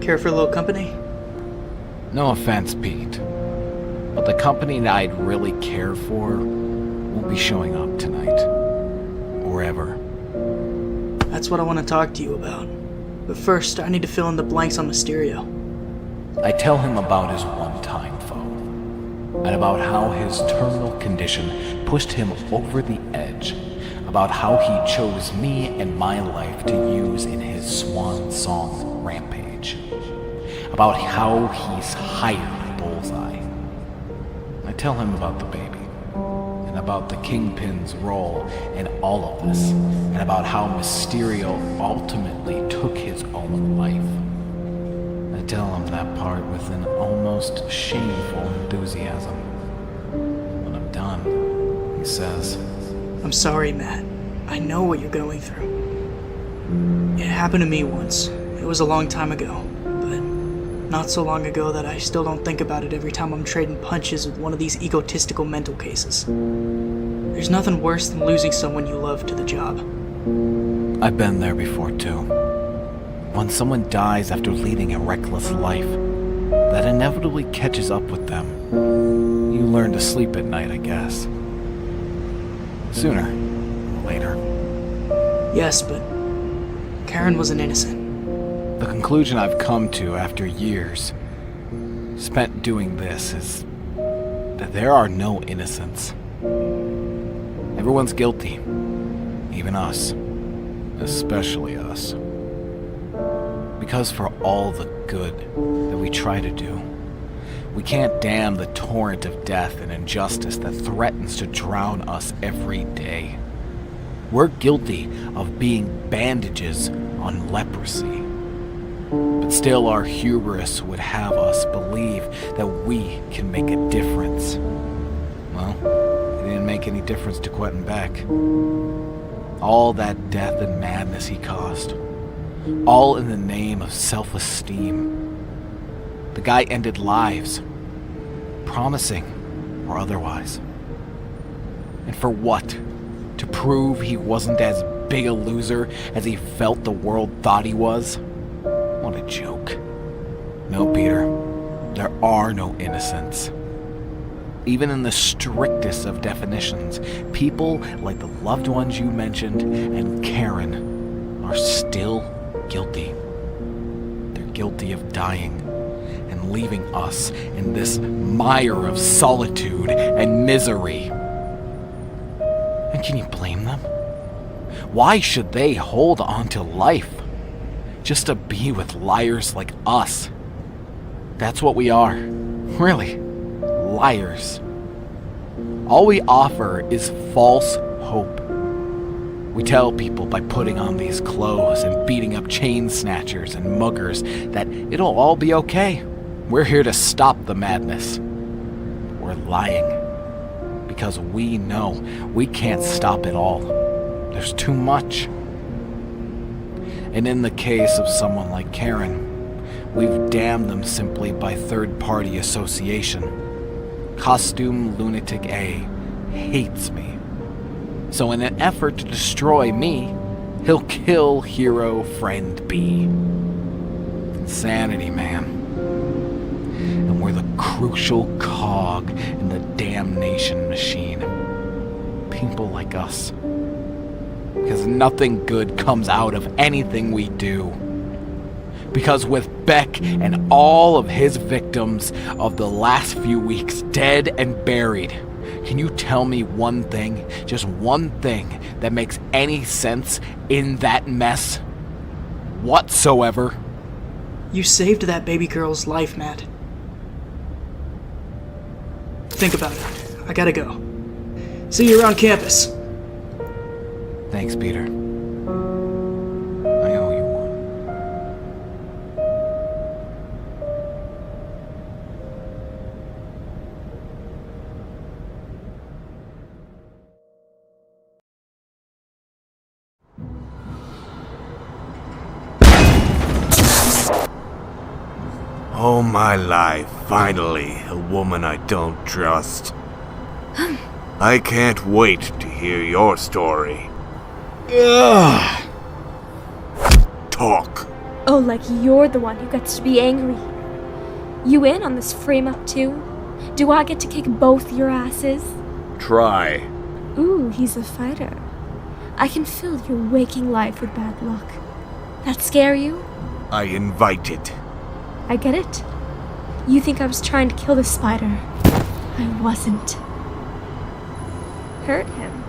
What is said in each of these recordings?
Care for a little company? No offense, Pete, but the company that I'd really care for won't be showing up tonight. Or ever. That's what I want to talk to you about. But first, I need to fill in the blanks on Mysterio. I tell him about his one-time foe, and about how his terminal condition pushed him over the edge, about how he chose me and my life to use in his swan song rampage, about how he's hired Bullseye. I tell him about the baby, and about the Kingpin's role in all of this, and about how Mysterio ultimately took his own life. I tell him that part with an almost shameful enthusiasm. When I'm done, he says, I'm sorry, Matt. I know what you're going through. It happened to me once. It was a long time ago, but not so long ago that I still don't think about it every time I'm trading punches with one of these egotistical mental cases. There's nothing worse than losing someone you love to the job. I've been there before too. When someone dies after leading a reckless life, that inevitably catches up with them. You learn to sleep at night, I guess. Sooner or later. Yes, but Karen wasn't innocent. The conclusion I've come to after years spent doing this is that there are no innocents. Everyone's guilty. Even us. Especially us. Because for all the good that we try to do, we can't dam the torrent of death and injustice that threatens to drown us every day. We're guilty of being bandages on leprosy. But still our hubris would have us believe that we can make a difference. Well, it didn't make any difference to Quentin Beck. All that death and madness he caused. All in the name of self-esteem. The guy ended lives. Promising or otherwise. And for what? To prove he wasn't as big a loser as he felt the world thought he was? What a joke. No, Peter. There are no innocents. Even in the strictest of definitions, people like the loved ones you mentioned and Karen are still guilty. They're guilty of dying and leaving us in this mire of solitude and misery. And can you blame them? Why should they hold on to life just to be with liars like us? That's what we are. Really. Liars. All we offer is false hope. We tell people by putting on these clothes and beating up chain snatchers and muggers that it'll all be okay. We're here to stop the madness. We're lying. Because we know we can't stop it all. There's too much. And in the case of someone like Karen, we've damned them simply by third-party association. Costume Lunatic A hates me. So in an effort to destroy me, he'll kill hero friend B. Insanity, man. And we're the crucial cog in the damnation machine. People like us. Because nothing good comes out of anything we do. Because with Beck and all of his victims of the last few weeks dead and buried, can you tell me one thing, just one thing, that makes any sense in that mess whatsoever? You saved that baby girl's life, Matt. Think about it. I gotta go. See you around campus. Thanks, Peter. I owe you one. Oh my life, finally, a woman I don't trust. I can't wait to hear your story. Ugh. Talk. Oh, like you're the one who gets to be angry here. You in on this frame-up too? Do I get to kick both your asses? Try. Ooh, he's a fighter. I can fill your waking life with bad luck. That scare you? I invite it. I get it. You think I was trying to kill the spider. I wasn't. Hurt him.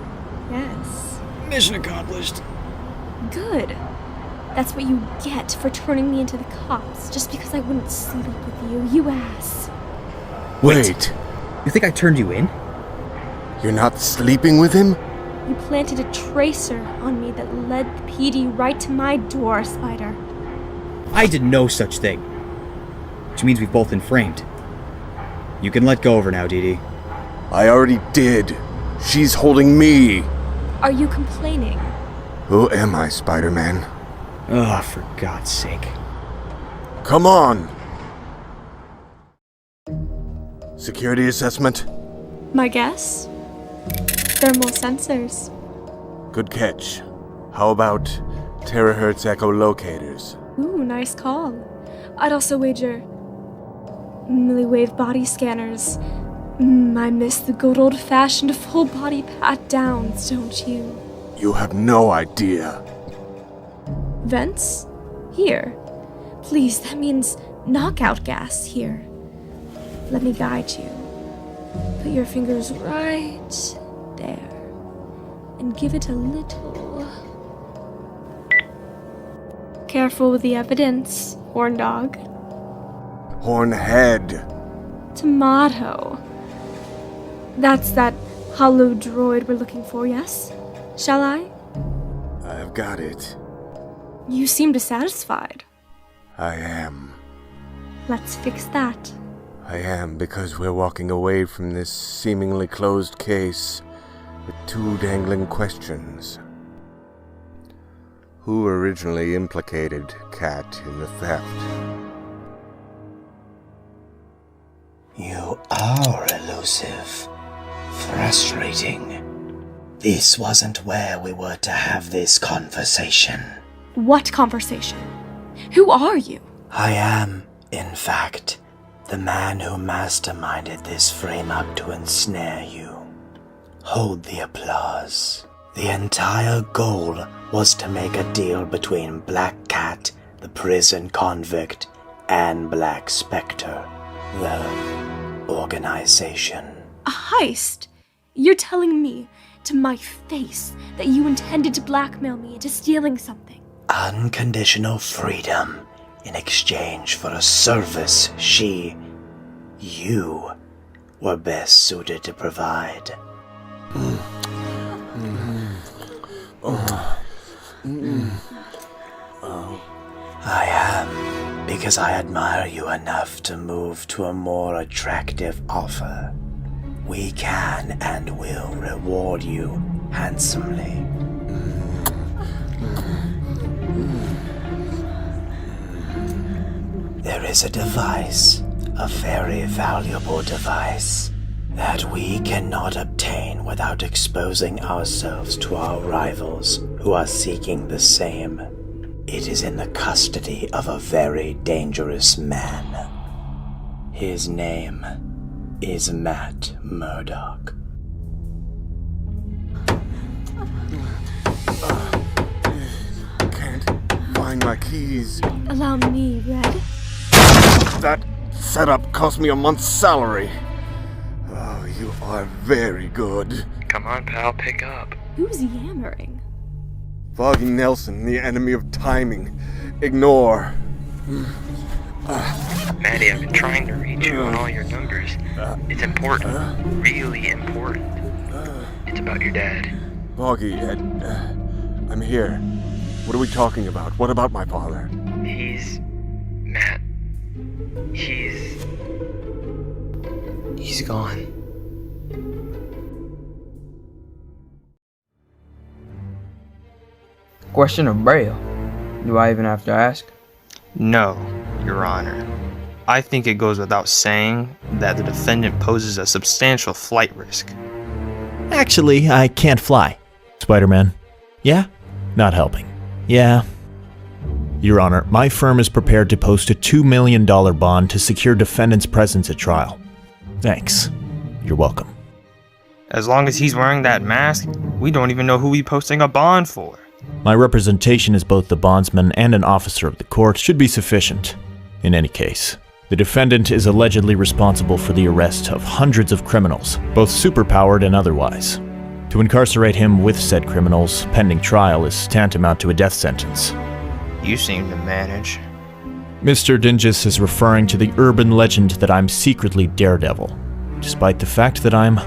Yes. Mission accomplished. Good. That's what you get for turning me into the cops, just because I wouldn't sleep with you, you ass. Wait. You think I turned you in? You're not sleeping with him? You planted a tracer on me that led the PD right to my door, Spider. I did no such thing. Which means we've both been framed. You can let go of her now, Dee Dee. I already did. She's holding me. Are you complaining? Who am I, Spider-Man? Oh, for God's sake. Come on! Security assessment? My guess? Thermal sensors. Good catch. How about terahertz echolocators? Ooh, nice call. I'd also wager milliwave body scanners. I miss the good old-fashioned full-body pat-downs, don't you? You have no idea. Vents? Here. Please, that means knockout gas here. Let me guide you. Put your fingers right there. And give it a little... Careful with the evidence, horn dog. Hornhead. Tomato. That's that hollow droid we're looking for, yes? Shall I? I've got it. You seem dissatisfied. I am. Let's fix that. I am, because we're walking away from this seemingly closed case with two dangling questions. Who originally implicated Kat in the theft? You are elusive. Frustrating. This wasn't where we were to have this conversation. What conversation? Who are you? I am, in fact, the man who masterminded this frame-up to ensnare you. Hold the applause. The entire goal was to make a deal between Black Cat, the prison convict, and Black Spectre, the organization. A heist? You're telling me to my face that you intended to blackmail me into stealing something? Unconditional freedom in exchange for a service you were best suited to provide. I am, because I admire you enough to move to a more attractive offer. We can and will reward you handsomely. There is a device, a very valuable device, that we cannot obtain without exposing ourselves to our rivals who are seeking the same. It is in the custody of a very dangerous man. His name is Matt Murdock. Can't find my keys. Allow me, Red. That setup cost me a month's salary. Oh, you are very good. Come on, pal, pick up. Who's yammering? Foggy Nelson, the enemy of timing. Ignore. Maddie, I've been trying to reach you on all your numbers. It's important. Really important. It's about your dad. Foggy, I'm here. What are we talking about? What about my father? Matt. He's gone. Question of Braille. Do I even have to ask? No, Your Honor. I think it goes without saying that the defendant poses a substantial flight risk. Actually, I can't fly. Spider-Man. Yeah? Not helping. Yeah. Your Honor, my firm is prepared to post a $2 million bond to secure defendant's presence at trial. Thanks. You're welcome. As long as he's wearing that mask, we don't even know who he's posting a bond for. My representation as both the bondsman and an officer of the court should be sufficient. In any case, the defendant is allegedly responsible for the arrest of hundreds of criminals, both superpowered and otherwise. To incarcerate him with said criminals pending trial is tantamount to a death sentence. You seem to manage. Mr. Dingus is referring to the urban legend that I'm secretly Daredevil, despite the fact that I'm,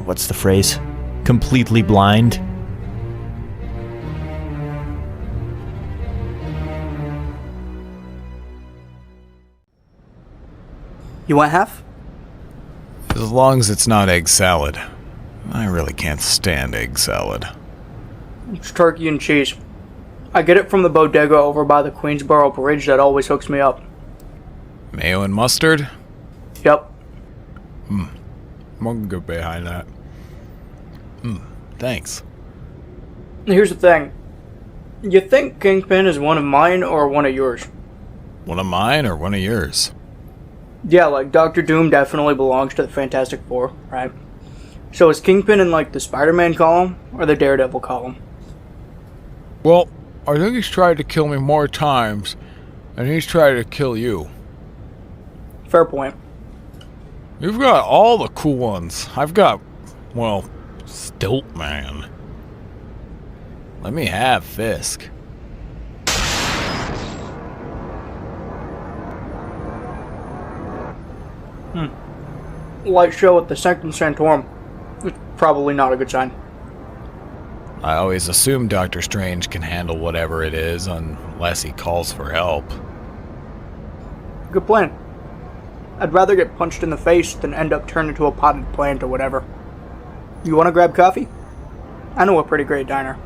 what's the phrase, completely blind. You want half? As long as it's not egg salad. I really can't stand egg salad. It's turkey and cheese. I get it from the bodega over by the Queensboro Bridge that always hooks me up. Mayo and mustard? Yep. I can go behind that. Thanks. Here's the thing. You think Kingpin is one of mine or one of yours? One of mine or one of yours? Yeah, like Doctor Doom definitely belongs to the Fantastic Four, right? So is Kingpin in like the Spider-Man column or the Daredevil column? Well, I think he's tried to kill me more times, and he's tried to kill you. Fair point. You've got all the cool ones. I've got, well, Stiltman. Let me have Fisk. Light show at the Sanctum Sanctorum. It's probably not a good sign. I always assume Doctor Strange can handle whatever it is unless he calls for help. Good plan. I'd rather get punched in the face than end up turned into a potted plant or whatever. You want to grab coffee? I know a pretty great diner.